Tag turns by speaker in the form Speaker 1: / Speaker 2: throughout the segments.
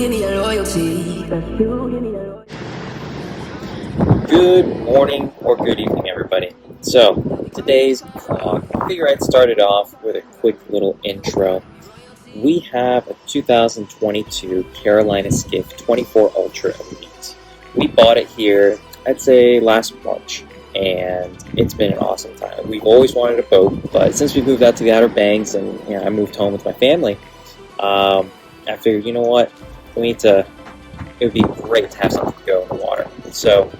Speaker 1: give me your loyalty.
Speaker 2: Good morning or good evening, everybody. So, today's vlog, I figure I'd start it off with a quick little intro. We have a 2022 Carolina Skiff 24 Ultra Elite. We bought it here, I'd say last March, and it's been an awesome time. We've always wanted a boat, but since we moved out to the Outer Banks and I moved home with my family, I figured, you know what, it would be great to have something to go in the water. So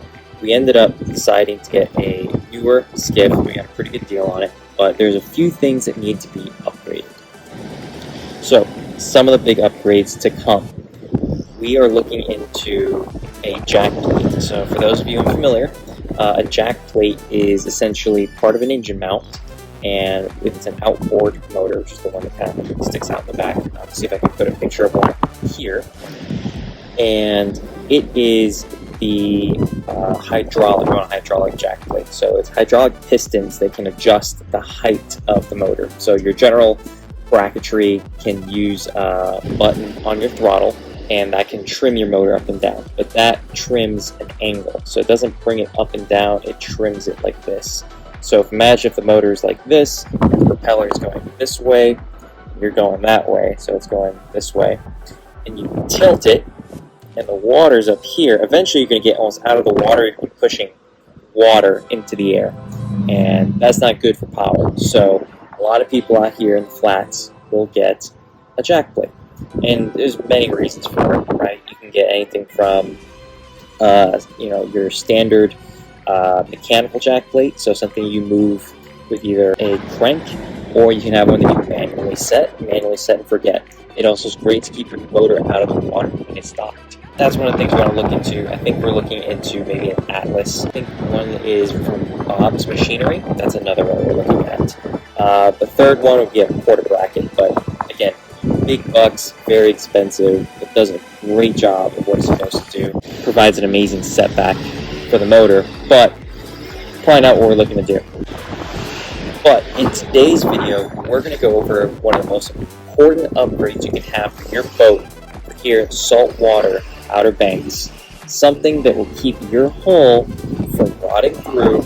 Speaker 2: we ended up deciding to get a newer skiff. We got a pretty good deal on it, but there's a few things that need to be upgraded. So some of the big upgrades to come. We are looking into a jack plate. So for those of you unfamiliar, a jack plate is essentially part of an engine mount, and it's an outboard motor, which is the one that kind of sticks out in the back. I'll see if I can put a picture of one here. And it is the hydraulic jack plate. So it's hydraulic pistons that can adjust the height of the motor. So your general bracketry can use a button on your throttle, and that can trim your motor up and down. But that trims an angle, so it doesn't bring it up and down, it trims it like this. So imagine if the motor is like this, the propeller is going this way, you're going that way, so it's going this way. And you tilt it, and the water's up here. Eventually you're going to get almost out of the water, you're pushing water into the air. And that's not good for power. So a lot of people out here in the flats will get a jack plate. And there's many reasons for it, right? You can get anything from your standard mechanical jack plate, so something you move with either a crank, or you can have one that you manually set and forget. It also is great to keep your motor out of the water when it's stopped. That's one of the things we're going to look into. I think we're looking into maybe an Atlas. I think one is from Bob's Machinery. That's another one we're looking at. The third one would be a quarter bracket, but again, big bucks, very expensive. It does a great job of what it's supposed to do. Provides an amazing setback for the motor, but probably not what we're looking to do. But in today's video, we're going to go over one of the most important upgrades you can have for your boat here in saltwater Outer Banks. Something that will keep your hull from rotting through,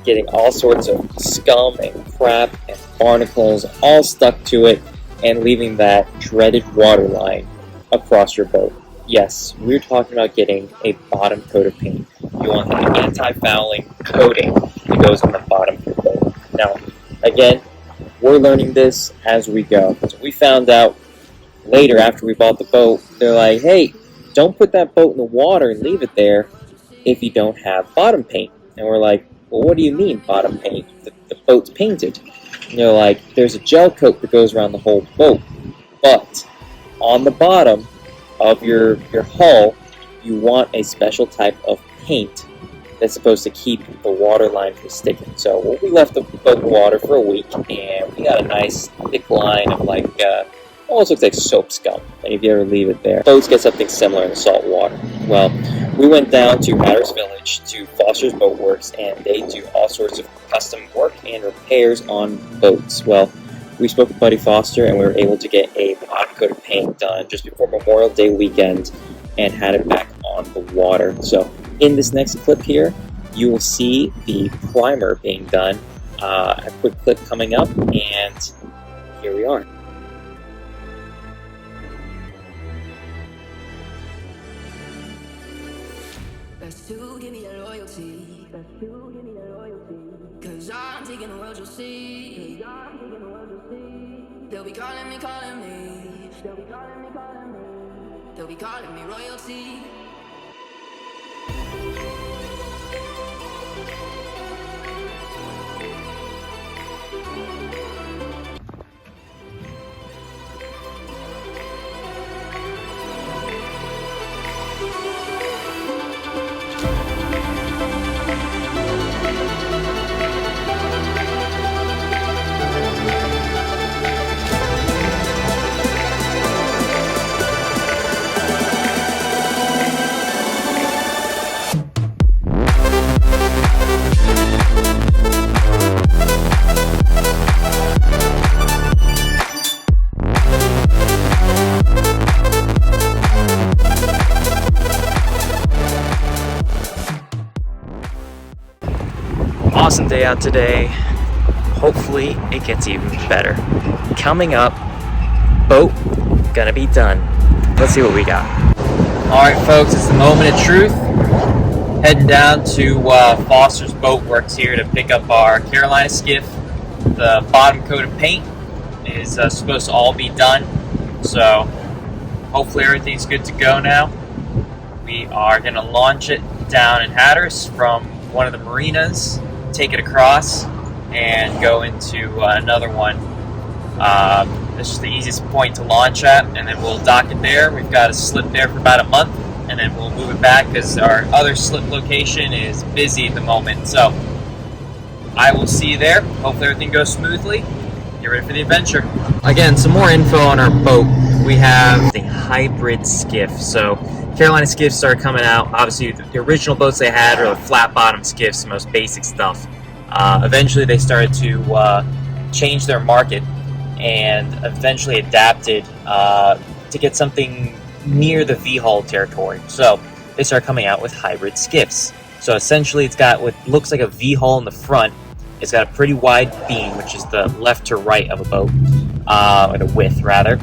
Speaker 2: getting all sorts of scum and crap and barnacles all stuck to it, and leaving that dreaded water line across your boat. Yes, we're talking about getting a bottom coat of paint. You want that anti-fouling coating that goes on the bottom of your boat. Now, again, we're learning this as we go. So we found out later after we bought the boat, they're like, hey, don't put that boat in the water and leave it there if you don't have bottom paint. And we're like, well, what do you mean bottom paint? The boat's painted. And they're like, there's a gel coat that goes around the whole boat, but on the bottom of your hull, you want a special type of paint that's supposed to keep the water line from sticking. So we left the boat in the water for a week, and we got a nice thick line of almost looks like soap scum, and if you ever leave it there. Boats get something similar in the salt water. Well, we went down to Hatters Village to Foster's Boat Works, and they do all sorts of custom work and repairs on boats. Well, we spoke with Buddy Foster, and we were able to get a bottom coat of paint done just before Memorial Day weekend and had it back on the water. So in this next clip here, you will see the primer being done. A quick clip coming up, and here we are.
Speaker 1: Give me your loyalty. Cause I'm taking the world, you'll see. They'll be calling me. They'll be calling me royalty.
Speaker 2: Awesome day out today. Hopefully it gets even better. Coming up, boat gonna be done. Let's see what we got. Alright folks, it's the moment of truth. Heading down to Foster's Boat Works here to pick up our Carolina Skiff. The bottom coat of paint is supposed to all be done. So hopefully everything's good to go now. We are gonna launch it down in Hatteras from one of the marinas, take it across, and go into another one. This is the easiest point to launch at, and then we'll dock it there. We've got a slip there for about a month, and then we'll move it back because our other slip location is busy at the moment. So I will see you there. Hopefully everything goes smoothly. Get ready for the adventure. Again, some more info on our boat. We have the hybrid skiff. So Carolina skiffs started coming out. Obviously, the original boats they had are the flat bottom skiffs, the most basic stuff. Eventually, they started to change their market and eventually adapted to get something near the V-hull territory. So they started coming out with hybrid skiffs. So essentially, it's got what looks like a V-hull in the front. It's got a pretty wide beam, which is the left to right of a boat, or the width rather,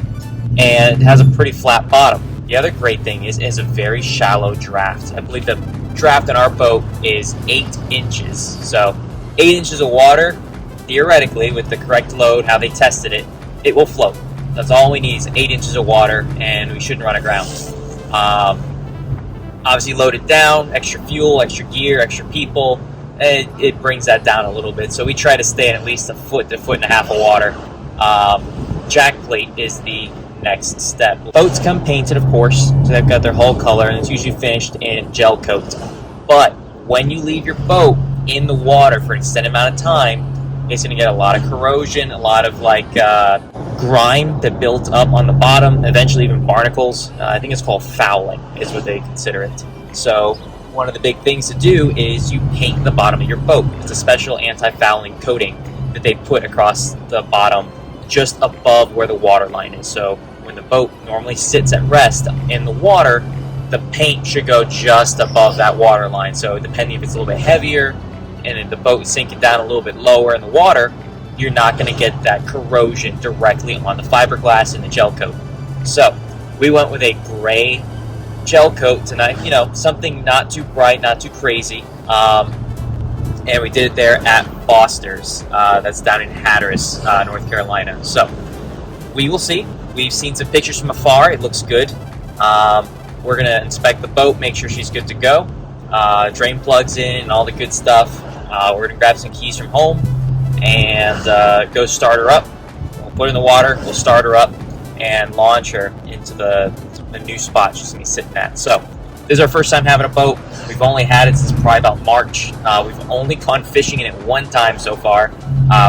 Speaker 2: and it has a pretty flat bottom. The other great thing is it has a very shallow draft. I believe the draft on our boat is 8 inches. So 8 inches of water, theoretically, with the correct load, how they tested it, it will float. That's all we need is 8 inches of water, and we shouldn't run aground. Obviously, load it down, extra fuel, extra gear, extra people, and it brings that down a little bit. So we try to stay in at least a foot to foot and a half of water. Jack plate is the next step. Boats come painted, of course, so they've got their whole color, and it's usually finished in gel coat. But when you leave your boat in the water for an extended amount of time, it's going to get a lot of corrosion, a lot of grime that built up on the bottom, eventually even barnacles. I think it's called fouling is what they consider it. So one of the big things to do is you paint the bottom of your boat. It's a special anti-fouling coating that they put across the bottom just above where the water line is. So when the boat normally sits at rest in the water, the paint should go just above that water line. So depending if it's a little bit heavier and if the boat is sinking down a little bit lower in the water, you're not going to get that corrosion directly on the fiberglass and the gel coat. So we went with a gray gel coat tonight, something not too bright, not too crazy. And we did it there at Foster's. That's down in Hatteras, North Carolina. So we will see. We've seen some pictures from afar. It looks good. We're going to inspect the boat, make sure she's good to go. Drain plugs in and all the good stuff. We're going to grab some keys from home and go start her up. We'll put her in the water. We'll start her up and launch her into the new spot she's going to be sitting at. So this is our first time having a boat. We've only had it since probably about March. We've only gone fishing in it one time so far.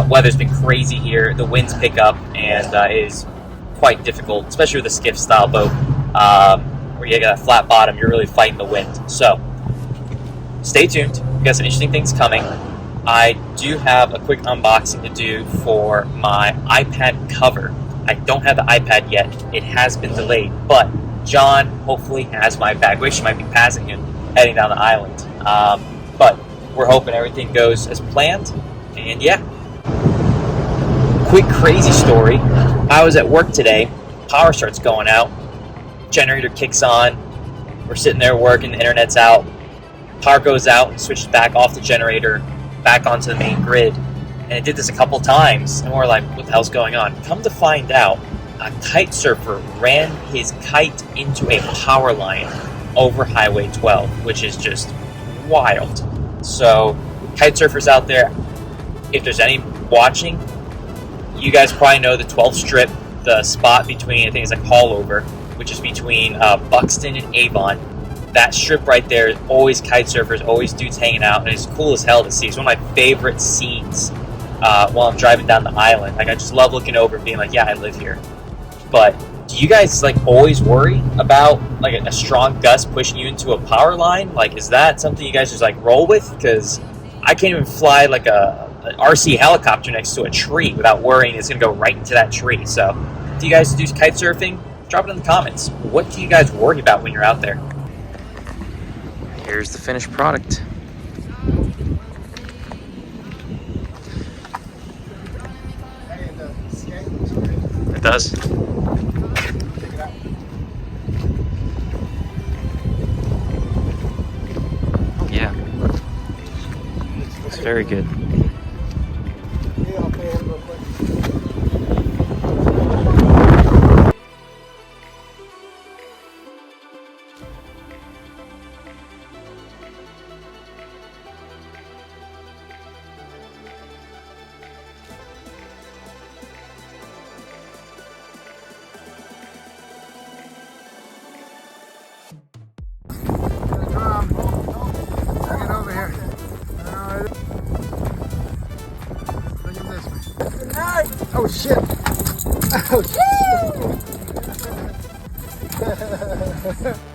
Speaker 2: Weather's been crazy here. The winds pick up and it is quite difficult, especially with a skiff style boat where you got a flat bottom. You're really fighting the wind. So stay tuned. We've got some interesting things coming. I do have a quick unboxing to do for my iPad cover. I don't have the iPad yet. It has been delayed, but John hopefully has my bag. We actually might be passing him heading down the island. But we're hoping everything goes as planned. And yeah. Quick crazy story. I was at work today. Power starts going out. Generator kicks on. We're sitting there working. The internet's out. Power goes out and switches back off the generator, back onto the main grid. And it did this a couple times. And we're like, what the hell's going on? Come to find out, a kite surfer ran his kite into a power line over Highway 12, which is just wild. So, kite surfers out there, if there's any watching, you guys probably know the 12th strip, the spot between, I think it's like Hallover, which is between Buxton and Avon. That strip right there is always kite surfers, always dudes hanging out, and it's cool as hell to see. It's one of my favorite scenes while I'm driving down the island. Like, I just love looking over and being like, yeah, I live here. But do you guys always worry about a strong gust pushing you into a power line? Is that something you guys just roll with? Because I can't even fly an RC helicopter next to a tree without worrying it's going to go right into that tree. So, do you guys do kite surfing? Drop it in the comments. What do you guys worry about when you're out there? Here's the finished product. does. Yeah. It's very good.
Speaker 3: Yeah, I'll pay him real quick. Bring it over here. Look at this one. Good night. Oh shit. Oh shit.